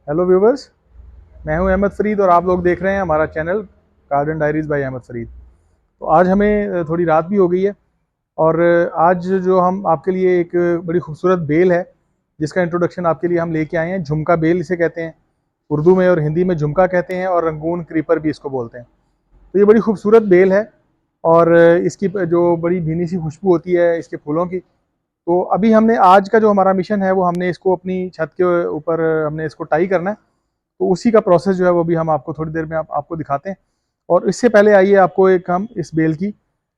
Hello viewers, मैं हूं अहमद फरीद और आप लोग देख रहे हैं हमारा channel garden diaries by Ahmad Farid. तो आज हमें थोड़ी रात भी हो गई है और आज जो हम आपके लिए एक बड़ी खूबसूरत बेल है जिसका इंट्रोडक्शन आपके लिए हम लेके आए हैं। झुमका बेल इसे कहते हैं, उर्दू में और हिंदी में झुमका कहते हैं और रंगून क्रीपर भी इसको बोलते हैं। तो ये बड़ी खूबसूरत बेल है और इसकी जो बड़ी भीनी सी खुशबू होती है इसके फूलों की। तो अभी हमने आज का जो हमारा मिशन है वो हमने इसको अपनी छत के ऊपर हमने इसको टाई करना है। तो उसी का प्रोसेस जो है वो भी हम आपको थोड़ी देर में आपको दिखाते हैं। और इससे पहले आइए आपको एक हम इस बेल की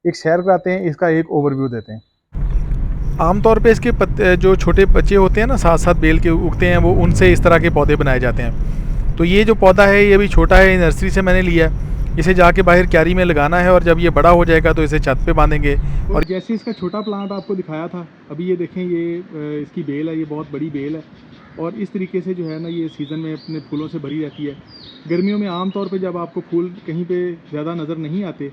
एक सैर कराते हैं, इसका एक ओवरव्यू देते हैं। आमतौर पे इसके पत्ते जो छोटे बच्चे होते हैं ना, साथ साथ बेल के उगते हैं, वो उनसे इस तरह के पौधे बनाए जाते हैं। तो ये जो पौधा है ये अभी छोटा है, नर्सरी से मैंने लिया है। इसे जाके बाहर क्यारी में लगाना है और जब ये बड़ा हो जाएगा तो इसे छत पे बांधेंगे। और जैसे इसका छोटा प्लांट आपको दिखाया था, अभी ये देखें, ये इसकी बेल है, ये बहुत बड़ी बेल है और इस तरीके से जो है ना ये सीज़न में अपने फूलों से भरी रहती है। गर्मियों में आम तौर पे जब आपको फूल कहीं पे ज़्यादा नज़र नहीं आते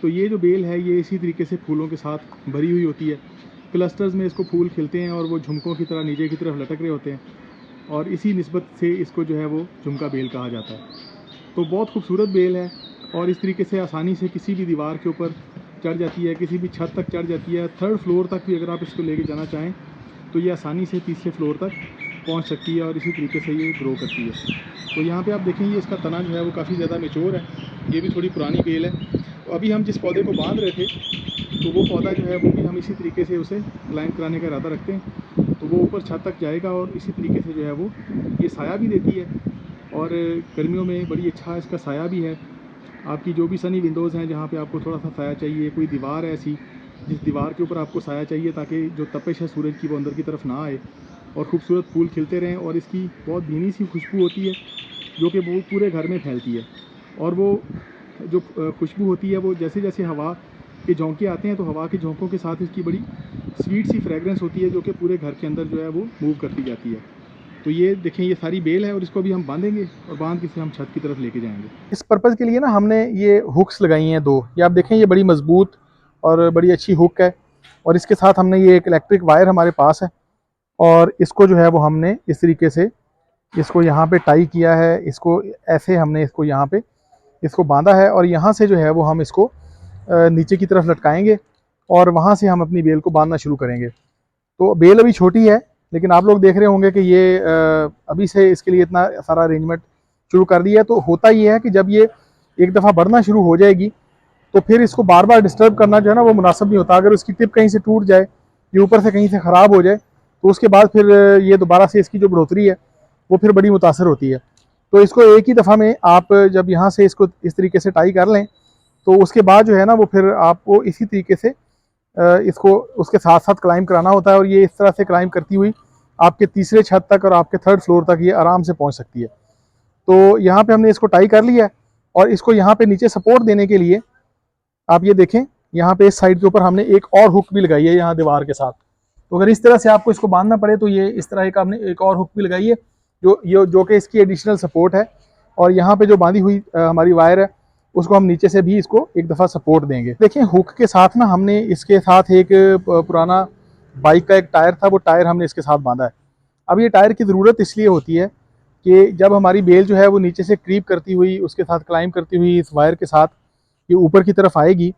तो ये जो बेल है ये इसी तरीके से फूलों के साथ भरी हुई होती है। क्लस्टर्स में इसको फूल खिलते हैं और वो झुमकों की तरह नीचे की तरफ लटक रहे होते हैं और इसी निस्बत से इसको जो है वो झुमका बेल कहा जाता है। तो बहुत खूबसूरत बेल है और इस तरीके से आसानी से किसी भी दीवार के ऊपर चढ़ जाती है, किसी भी छत तक चढ़ जाती है। थर्ड फ्लोर तक भी अगर आप इसको लेके जाना चाहें तो ये आसानी से तीसरे फ्लोर तक पहुंच सकती है और इसी तरीके से ये ग्रो करती है। तो यहाँ पे आप देखेंगे इसका तना जो है वो काफ़ी ज़्यादा मैच्योर है, ये भी थोड़ी पुरानी बेल है। तो अभी हम जिस पौधे को बांध रहे थे तो वो पौधा जो है वो भी हम इसी तरीके से उसे क्लाइंब कराने का इरादा रखते हैं। तो वो ऊपर छत तक जाएगा और इसी तरीके से जो है वो ये साया भी देती है और गर्मियों में बड़ी अच्छा इसका साया भी है। आपकी जो भी सनी विंडोज़ हैं जहाँ पे आपको थोड़ा सा साया चाहिए, कोई दीवार है ऐसी जिस दीवार के ऊपर आपको साया चाहिए ताकि जो तपिश है सूरज की वो अंदर की तरफ ना आए और ख़ूबसूरत फूल खिलते रहें। और इसकी बहुत भीनी सी खुशबू होती है जो कि वो पूरे घर में फैलती है और वो जो खुशबू होती है वो जैसे जैसे हवा के झोंके आते हैं तो हवा के झोंकों के साथ इसकी बड़ी स्वीट सी फ्रेगरेंस होती है जो कि पूरे घर के अंदर जो है वो मूव करती जाती है। तो ये देखें, ये सारी बेल है और इसको भी हम बांधेंगे और बांध के इसे हम छत की तरफ लेके जाएंगे। इस पर्पज़ के लिए ना हमने ये हुक्स लगाई हैं दो, ये आप देखें, ये बड़ी मजबूत और बड़ी अच्छी हुक है और इसके साथ हमने ये एक इलेक्ट्रिक वायर हमारे पास है और इसको जो है वो हमने इस तरीके से इसको यहाँ पे टाई किया है। इसको ऐसे हमने इसको यहाँ पे इसको बांधा है और यहाँ से जो है वो हम इसको नीचे की तरफ लटकाएंगे और वहाँ से हम अपनी बेल को बांधना शुरू करेंगे। तो बेल अभी छोटी है लेकिन आप लोग देख रहे होंगे कि ये अभी से इसके लिए इतना सारा अरेंजमेंट शुरू कर दिया है। तो होता ये है कि जब ये एक दफ़ा बढ़ना शुरू हो जाएगी तो फिर इसको बार बार डिस्टर्ब करना जो है ना वो मुनासिब नहीं होता। अगर उसकी टिप कहीं से टूट जाए, ये ऊपर से कहीं से ख़राब हो जाए तो उसके बाद फिर ये दोबारा से इसकी जो बढ़ोतरी है वो फिर बड़ी मुतासर होती है। तो इसको एक ही दफ़ा में आप जब यहाँ से इसको इस तरीके से टाई कर लें तो उसके बाद जो है ना वो फिर आपको इसी तरीके से इसको उसके साथ साथ क्लाइंब कराना होता है और ये इस तरह से क्लाइंब करती हुई आपके तीसरे छत तक और आपके थर्ड फ्लोर तक ये आराम से पहुंच सकती है। तो यहाँ पे हमने इसको टाई कर लिया है और इसको यहाँ पे नीचे सपोर्ट देने के लिए आप ये देखें, यहाँ पे इस साइड के ऊपर हमने एक और हुक भी लगाई है यहाँ दीवार के साथ। तो अगर इस तरह से आपको इसको बांधना पड़े तो ये इस तरह का हमने एक और हुक भी लगाई है जो कि इसकी एडिशनल सपोर्ट है। और यहाँ पे जो बांधी हुई हमारी वायर है उसको हम नीचे से भी इसको एक दफ़ा सपोर्ट देंगे। देखिए, हुक के साथ ना हमने इसके साथ एक पुराना बाइक का एक टायर था, वो टायर हमने इसके साथ बांधा है। अब ये टायर की ज़रूरत इसलिए होती है कि जब हमारी बेल जो है वो नीचे से क्रीप करती हुई उसके साथ क्लाइंब करती हुई इस वायर के साथ ये ऊपर की तरफ आएगी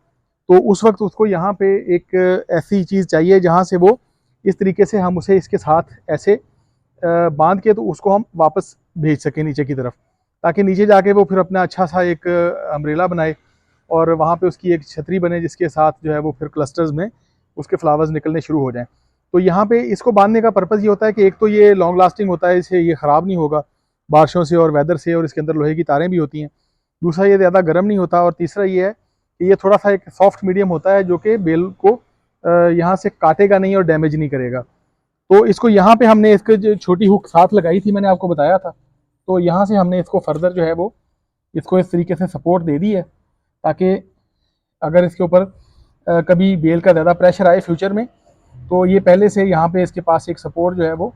तो उस वक्त उसको यहाँ पे एक ऐसी चीज़ चाहिए जहाँ से वो इस तरीके से हम उसे इसके साथ ऐसे बांध के तो उसको हम वापस भेज सकें नीचे की तरफ, ताकि नीचे जाके वो फिर अपना अच्छा सा एक अम्ब्रेला बनाए और वहाँ पे उसकी एक छतरी बने जिसके साथ जो है वो फिर क्लस्टर्स में उसके फ्लावर्स निकलने शुरू हो जाएं। तो यहाँ पे इसको बांधने का पर्पज़ ये होता है कि एक तो ये लॉन्ग लास्टिंग होता है, इसे ये ख़राब नहीं होगा बारिशों से और वेदर से, और इसके अंदर लोहे की तारें भी होती हैं। दूसरा, ये ज़्यादा गर्म नहीं होता और तीसरा ये है कि ये थोड़ा सा एक सॉफ्ट मीडियम होता है जो कि बेल को यहाँ से काटेगा नहीं और डैमेज नहीं करेगा। तो इसको यहाँ पे हमने इसके जो छोटी हुक साथ लगाई थी, मैंने आपको बताया था, तो यहाँ से हमने इसको फर्दर जो है वो इसको इस तरीके से सपोर्ट दे दी है ताकि अगर इसके ऊपर कभी बेल का ज़्यादा प्रेशर आए फ्यूचर में तो ये पहले से यहाँ पे इसके पास एक सपोर्ट जो है वो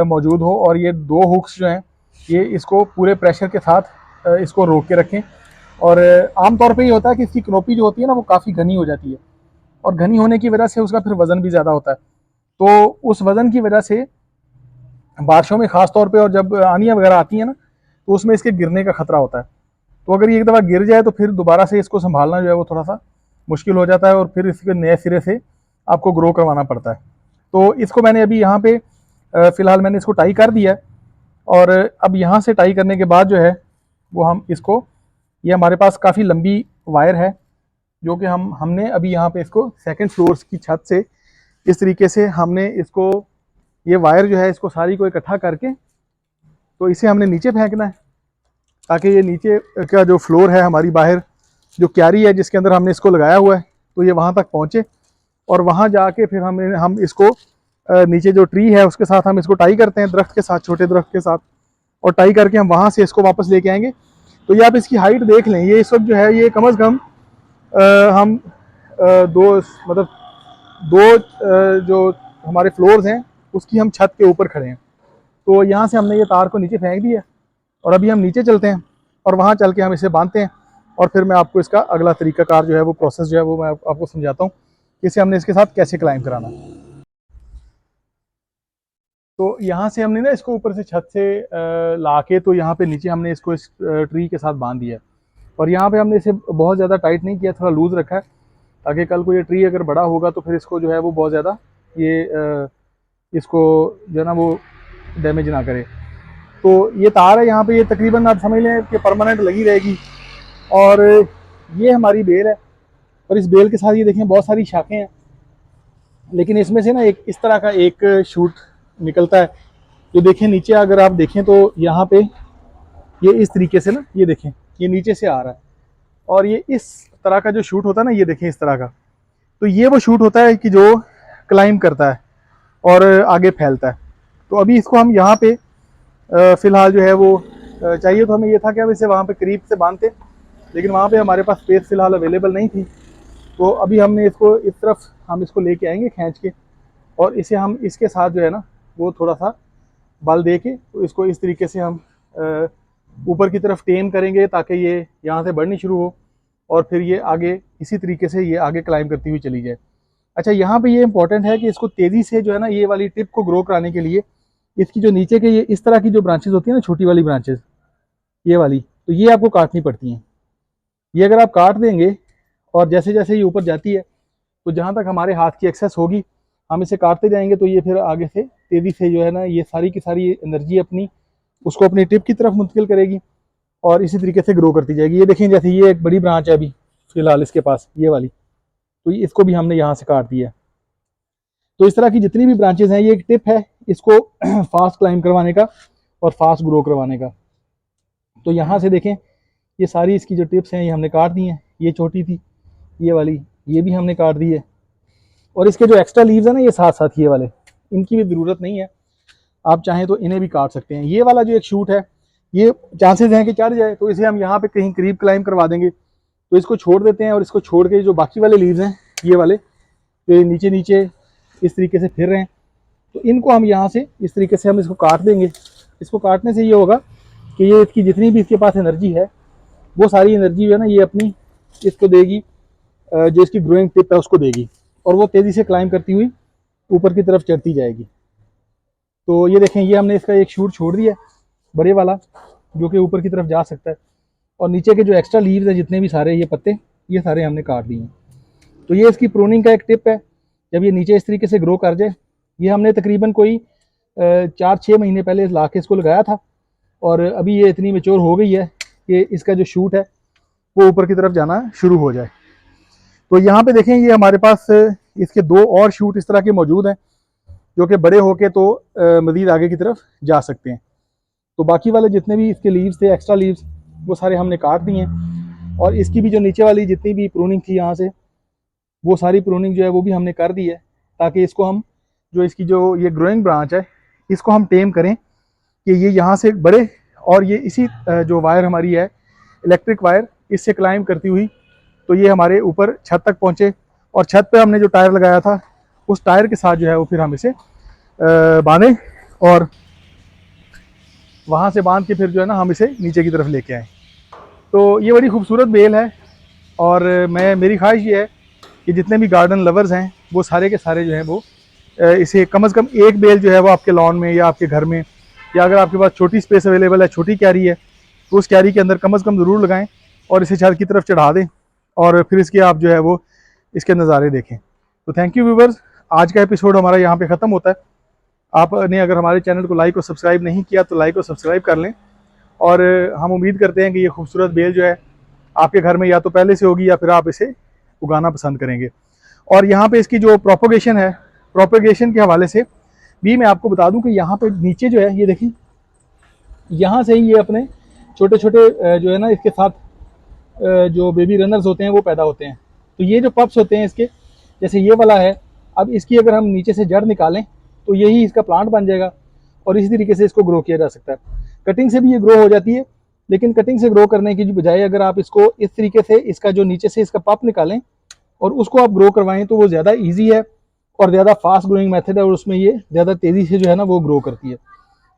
मौजूद हो और ये दो हुक्स जो हैं ये इसको पूरे प्रेशर के साथ इसको रोक के रखें। और आमतौर पे ये होता है कि इसकी कनोपी जो होती है ना वो काफ़ी घनी हो जाती है और घनी होने की वजह से उसका फिर वज़न भी ज़्यादा होता है। तो उस वज़न की वजह से बारिशों में ख़ास तौर पे, और जब आनियाँ वगैरह आती हैं ना, तो उसमें इसके गिरने का खतरा होता है। तो अगर ये एक दफ़ा गिर जाए तो फिर दोबारा से इसको संभालना जो है वो थोड़ा सा मुश्किल हो जाता है, और फिर इसके नए सिरे से आपको ग्रो करवाना पड़ता है। तो इसको मैंने अभी यहाँ पे फ़िलहाल मैंने इसको टाई कर दिया है, और अब यहाँ से टाई करने के बाद जो है वो हम इसको, ये हमारे पास काफ़ी लंबी वायर है जो कि हमने अभी यहाँ पे इसको सेकंड फ्लोर की छत से इस तरीके से हमने इसको, ये वायर जो है इसको सारी को इकट्ठा करके तो इसे हमने नीचे फेंकना है, ताकि ये नीचे का जो फ्लोर है हमारी, बाहर जो क्यारी है जिसके अंदर हमने इसको लगाया हुआ है, तो ये वहाँ तक पहुँचे, और वहाँ जाके फिर हम इसको नीचे जो ट्री है उसके साथ हम इसको टाई करते हैं, दरख्त के साथ, छोटे दरख्त के साथ, और टाई करके हम वहाँ से इसको वापस लेके आएंगे। तो ये आप इसकी हाइट देख लें, ये इस वक्त जो है ये कम अज़ कम हम दो, मतलब दो जो हमारे फ्लोर्स हैं उसकी हम छत के ऊपर खड़े हैं। तो यहाँ से हमने ये तार को नीचे फेंक दिया, और अभी हम नीचे चलते हैं और वहाँ चल के हम इसे बांधते हैं, और फिर मैं आपको इसका अगला तरीकाकार जो है वो प्रोसेस जो है वो मैं आपको समझाता हूँ कि इसे हमने इसके साथ कैसे क्लाइंब कराना। तो यहाँ से हमने ना इसको ऊपर से छत से ला के, तो यहाँ पे नीचे हमने इसको इस ट्री के साथ बांध दिया है, और यहाँ पे हमने इसे बहुत ज़्यादा टाइट नहीं किया, थोड़ा लूज़ रखा है, ताकि कल को ये ट्री अगर बड़ा होगा तो फिर इसको जो है वो बहुत ज़्यादा ये इसको जो है ना वो डैमेज ना करे। तो ये तार है यहाँ पे, ये तकरीबन आप समझ लें कि परमानेंट लगी रहेगी, और ये हमारी बेल है, और इस बेल के साथ ये देखें बहुत सारी शाखें हैं, लेकिन इसमें से ना एक इस तरह का एक शूट निकलता है, जो देखें नीचे अगर आप देखें तो यहाँ पे ये इस तरीके से ना, ये देखें ये नीचे से आ रहा है, और ये इस तरह का जो शूट होता है ना, ये देखें इस तरह का, तो ये वो शूट होता है कि जो क्लाइंब करता है और आगे फैलता है। तो अभी इसको हम यहाँ पे फ़िलहाल जो है वो चाहिए तो हमें ये था कि हम इसे वहाँ पे करीब से बांधते, लेकिन वहाँ पे हमारे पास स्पेस फ़िलहाल अवेलेबल नहीं थी। तो अभी हमने इसको इस तरफ हम इसको लेके आएंगे खींच के, और इसे हम इसके साथ जो है ना वो थोड़ा सा बल दे के, तो इसको इस तरीके से हम ऊपर की तरफ टेम करेंगे, ताकि ये यहाँ से बढ़नी शुरू हो, और फिर ये आगे इसी तरीके से ये आगे क्लाइंब करती हुई चली जाए। अच्छा, यहाँ पे ये इंपॉर्टेंट है कि इसको तेज़ी से जो है ना, ये वाली टिप को ग्रो कराने के लिए इसकी जो नीचे के ये इस तरह की जो ब्रांचेज होती है ना, छोटी वाली ब्रांचेज, ये वाली, तो ये आपको काटनी पड़ती हैं। ये अगर आप काट देंगे और जैसे जैसे ये ऊपर जाती है, तो जहाँ तक हमारे हाथ की एक्सेस होगी हम इसे काटते जाएंगे, तो ये फिर आगे से तेज़ी से जो है ना ये सारी की सारी एनर्जी अपनी उसको अपनी टिप की तरफ मुंतकिल करेगी, और इसी तरीके से ग्रो करती जाएगी। ये देखें, जैसे ये एक बड़ी ब्रांच है अभी फ़िलहाल इसके पास, ये वाली, तो इसको भी हमने यहाँ से काट दिया। तो इस तरह की जितनी भी ब्रांचेज हैं, ये एक टिप है इसको फास्ट क्लाइंब करवाने का और फास्ट ग्रो करवाने का। तो यहाँ से देखें, ये सारी इसकी जो टिप्स हैं ये हमने काट दी हैं। ये छोटी थी ये वाली, ये भी हमने काट दी है, और इसके जो एक्स्ट्रा लीव्स हैं ना ये साथ साथ ये वाले, इनकी भी ज़रूरत नहीं है, आप चाहें तो इन्हें भी काट सकते हैं। ये वाला जो एक शूट है, ये चांसेस हैं कि चढ़ जाए, तो इसे हम यहाँ पे कहीं करीब क्लाइंब करवा देंगे, तो इसको छोड़ देते हैं, और इसको छोड़ के जो बाकी वाले लीव्स हैं ये वाले, जो नीचे नीचे इस तरीके से फिर रहे हैं, तो इनको हम यहाँ से इस तरीके से हम इसको काट देंगे। इसको काटने से ये होगा कि ये इसकी जितनी भी इसके पास एनर्जी है, वो सारी एनर्जी जो है ना ये अपनी इसको देगी, जो इसकी ग्रोइंग टिप है उसको देगी, और वो तेज़ी से क्लाइंब करती हुई ऊपर की तरफ चढ़ती जाएगी। तो ये देखें, ये हमने इसका एक शूट छोड़ दिया बड़े वाला, जो कि ऊपर की तरफ जा सकता है, और नीचे के जो एक्स्ट्रा लीव्स हैं जितने भी सारे ये पत्ते, ये सारे हमने काट दिए हैं। तो ये इसकी प्रूनिंग का एक टिप है, जब ये नीचे इस तरीके से ग्रो कर जाए। ये हमने तकरीबन कोई 4-6 महीने पहले ला के इसको लगाया था, और अभी ये इतनी मैच्योर हो गई है कि इसका जो शूट है वो ऊपर की तरफ जाना शुरू हो जाए। तो यहाँ पे देखें, ये हमारे पास इसके 2 और शूट इस तरह के मौजूद हैं, जो कि बड़े होके तो मज़ीद आगे की तरफ जा सकते हैं। तो बाकी वाले जितने भी इसके लीव्स थे, एक्स्ट्रा लीव्स, वो सारे हमने काट दिए हैं, और इसकी भी जो नीचे वाली जितनी भी प्रूनिंग थी यहाँ से, वो सारी प्रूनिंग जो है वो भी हमने कर दी है, ताकि इसको हम जो इसकी जो ये ग्रोइंग ब्रांच है इसको हम टेम करें कि ये यहाँ से बढ़े, और ये इसी जो वायर हमारी है इलेक्ट्रिक वायर, इससे क्लाइंब करती हुई तो ये हमारे ऊपर छत तक पहुँचे, और छत पे हमने जो टायर लगाया था उस टायर के साथ जो है वो फिर हम इसे बांधें, और वहाँ से बांध के फिर जो है ना हम इसे नीचे की तरफ लेके आएँ। तो ये बड़ी खूबसूरत बेल है, और मेरी ख्वाहिश ये है कि जितने भी गार्डन लवर्स हैं वो सारे के सारे जो हैं वो इसे कम से कम एक बेल जो है वो आपके लॉन में या आपके घर में, या अगर आपके पास छोटी स्पेस अवेलेबल है, छोटी कैरी है, तो उस कैरी के अंदर कम से कम ज़रूर लगाएं और इसे छत की तरफ चढ़ा दें और फिर इसके आप जो है वो इसके नज़ारे देखें। तो थैंक यू व्यूवर्स, आज का एपिसोड हमारा यहाँ पे ख़त्म होता है। आपने अगर हमारे चैनल को लाइक और सब्सक्राइब नहीं किया तो लाइक और सब्सक्राइब कर लें, और हम उम्मीद करते हैं कि ये खूबसूरत बेल जो है आपके घर में या तो पहले से होगी या फिर आप इसे उगाना पसंद करेंगे। और यहाँ पे इसकी जो प्रोपोगेशन है, प्रोपोगेशन के हवाले से भी मैं आपको बता दूं कि यहाँ पे नीचे जो है ये देखिए, यहाँ से ही ये अपने छोटे छोटे जो है ना इसके साथ जो बेबी रनर्स होते हैं वो पैदा होते हैं। तो ये जो पप्स होते हैं इसके, जैसे ये वाला है, अब इसकी अगर हम नीचे से जड़ निकालें तो यही इसका प्लांट बन जाएगा और इसी तरीके से इसको ग्रो किया जा सकता है। कटिंग से भी ये ग्रो हो जाती है, लेकिन कटिंग से ग्रो करने की बजाय अगर आप इसको इस तरीके से इसका जो नीचे से इसका पप निकालें और उसको आप ग्रो करवाएं तो वो ज़्यादा ईजी है और ज़्यादा फास्ट ग्रोइंग मेथड है, और उसमें ये ज़्यादा तेज़ी से जो है ना वो ग्रो करती है।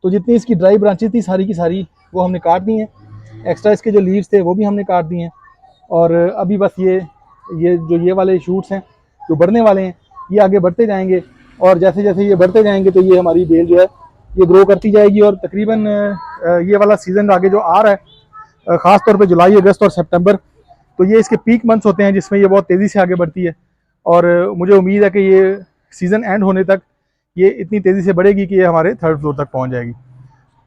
तो जितनी इसकी ड्राई ब्रांचेस थी सारी की सारी वो हमने काट दी हैं, एक्स्ट्रा इसके जो लीव्स थे वो भी हमने काट दिए हैं, और अभी बस ये वाले शूट्स हैं जो बढ़ने वाले हैं, ये आगे बढ़ते जाएंगे, और जैसे जैसे ये बढ़ते जाएंगे तो ये हमारी बेल जो है ये ग्रो करती जाएगी। और तकरीबन ये वाला सीज़न आगे जो आ रहा है, ख़ास तौर पे जुलाई, अगस्त और सितंबर, तो ये इसके पीक मंथ्स होते हैं जिसमें ये बहुत तेज़ी से आगे बढ़ती है, और मुझे उम्मीद है कि ये सीज़न एंड होने तक ये इतनी तेज़ी से बढ़ेगी कि ये हमारे 3rd फ्लोर तक पहुंच जाएगी।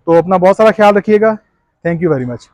तो अपना बहुत सारा ख्याल रखिएगा। Thank you very much.